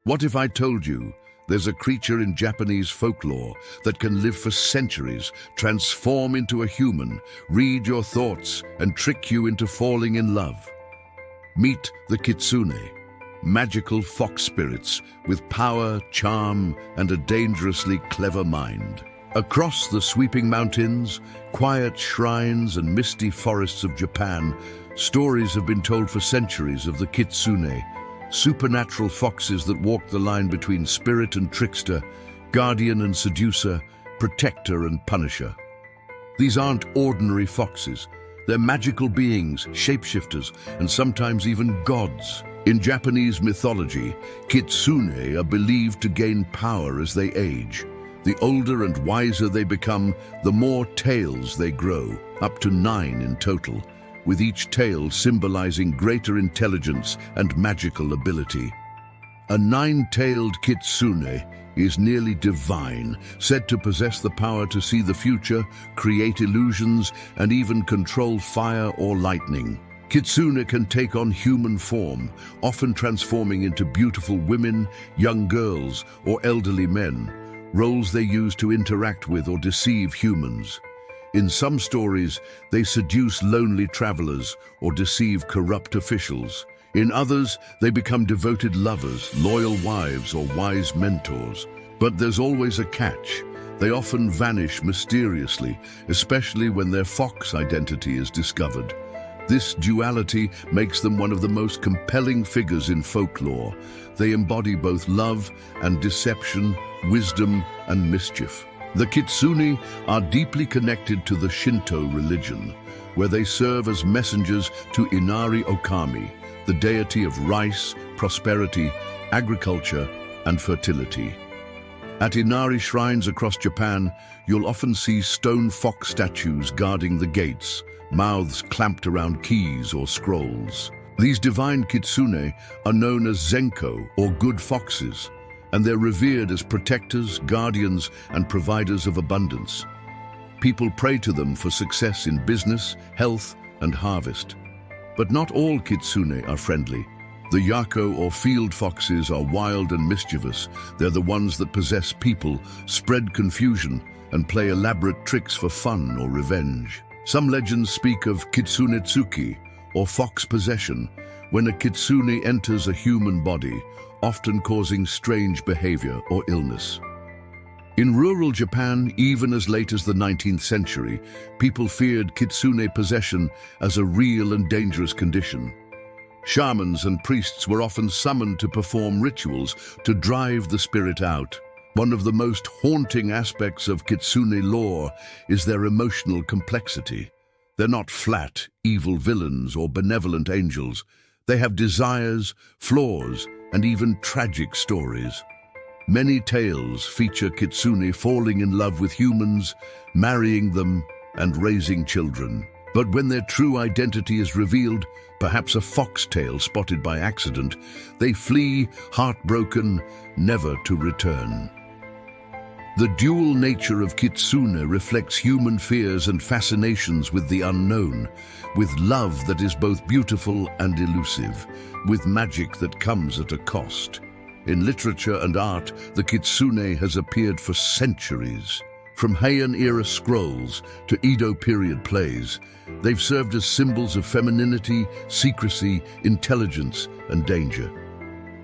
What if I told you there's a creature in Japanese folklore that can live for centuries, transform into a human, read your thoughts, and trick you into falling in love? Meet the Kitsune, magical fox spirits with power, charm, and a dangerously clever mind. Across the sweeping mountains, quiet shrines, and misty forests of Japan, stories have been told for centuries of the Kitsune, supernatural foxes that walk the line between spirit and trickster, guardian and seducer, protector and punisher. These aren't ordinary foxes. They're magical beings, shapeshifters, and sometimes even gods. In Japanese mythology, Kitsune are believed to gain power as they age. The older and wiser they become, the more tails they grow, up to 9 in total, with each tail symbolizing greater intelligence and magical ability. A 9-tailed Kitsune is nearly divine, said to possess the power to see the future, create illusions, and even control fire or lightning. Kitsune can take on human form, often transforming into beautiful women, young girls, or elderly men, roles they use to interact with or deceive humans. In some stories, they seduce lonely travelers or deceive corrupt officials. In others, they become devoted lovers, loyal wives, or wise mentors. But there's always a catch. They often vanish mysteriously, especially when their fox identity is discovered. This duality makes them one of the most compelling figures in folklore. They embody both love and deception, wisdom and mischief. The Kitsune are deeply connected to the Shinto religion, where they serve as messengers to Inari Okami, the deity of rice, prosperity, agriculture, and fertility. At Inari shrines across Japan, you'll often see stone fox statues guarding the gates, mouths clamped around keys or scrolls. These divine Kitsune are known as Zenko, or good foxes, and they're revered as protectors, guardians, and providers of abundance. People pray to them for success in business, health, and harvest. But not all Kitsune are friendly. The Yako or field foxes are wild and mischievous. They're the ones that possess people, spread confusion, and play elaborate tricks for fun or revenge. Some legends speak of Kitsunetsuki, or fox possession, when a Kitsune enters a human body, often causing strange behavior or illness. In rural Japan, even as late as the 19th century, people feared Kitsune possession as a real and dangerous condition. Shamans and priests were often summoned to perform rituals to drive the spirit out. One of the most haunting aspects of Kitsune lore is their emotional complexity. They're not flat, evil villains or benevolent angels. They have desires, flaws, and even tragic stories. Many tales feature Kitsune falling in love with humans, marrying them, and raising children. But when their true identity is revealed, perhaps a foxtail spotted by accident, they flee, heartbroken, never to return. The dual nature of Kitsune reflects human fears and fascinations with the unknown, with love that is both beautiful and elusive, with magic that comes at a cost. In literature and art, the Kitsune has appeared for centuries. From Heian-era scrolls to Edo period plays, they've served as symbols of femininity, secrecy, intelligence, and danger.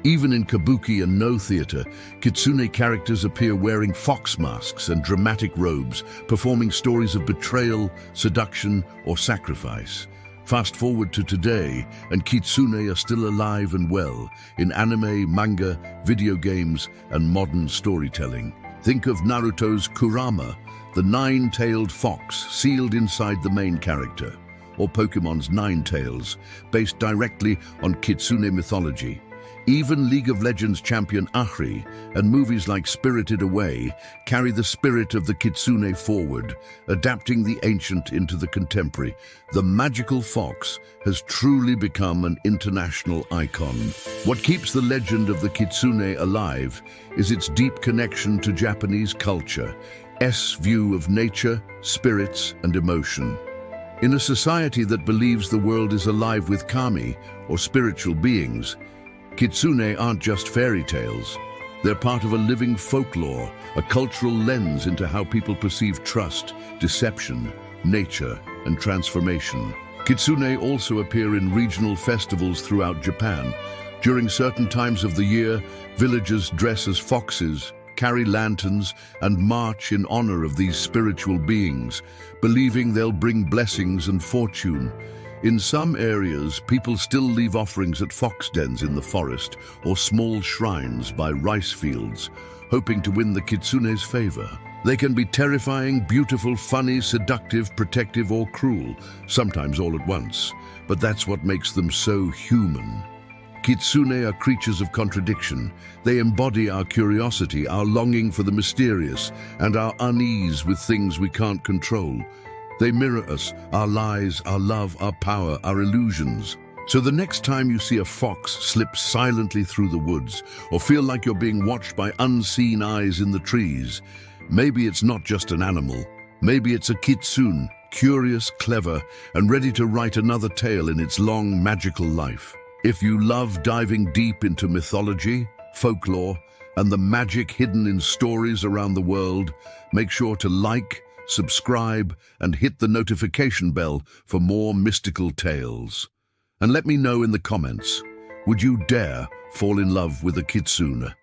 Even in kabuki and no theater, Kitsune characters appear wearing fox masks and dramatic robes, performing stories of betrayal, seduction, or sacrifice. Fast forward to today, and Kitsune are still alive and well in anime, manga, video games, and modern storytelling. Think of Naruto's Kurama, the 9-tailed fox sealed inside the main character, or Pokemon's Ninetales, based directly on Kitsune mythology. Even League of Legends champion Ahri and movies like Spirited Away carry the spirit of the Kitsune forward, adapting the ancient into the contemporary. The magical fox has truly become an international icon. What keeps the legend of the Kitsune alive is its deep connection to Japanese culture's view of nature, spirits, and emotion. In a society that believes the world is alive with kami, or spiritual beings, Kitsune aren't just fairy tales. They're part of a living folklore, a cultural lens into how people perceive trust, deception, nature, and transformation. Kitsune also appear in regional festivals throughout Japan. During certain times of the year, villagers dress as foxes, carry lanterns, and march in honor of these spiritual beings, believing they'll bring blessings and fortune. In some areas, people still leave offerings at fox dens in the forest or small shrines by rice fields, hoping to win the kitsune's favor. They can be terrifying, beautiful, funny, seductive, protective, or cruel, sometimes all at once. But that's what makes them so human. Kitsune are creatures of contradiction. They embody our curiosity, our longing for the mysterious, and our unease with things we can't control. They mirror us, our lies, our love, our power, our illusions. So the next time you see a fox slip silently through the woods, or feel like you're being watched by unseen eyes in the trees, maybe it's not just an animal. Maybe it's a kitsune, curious, clever, and ready to write another tale in its long, magical life. If you love diving deep into mythology, folklore, and the magic hidden in stories around the world, make sure to like, subscribe, and hit the notification bell for more mystical tales. And let me know in the comments, would you dare fall in love with a kitsune?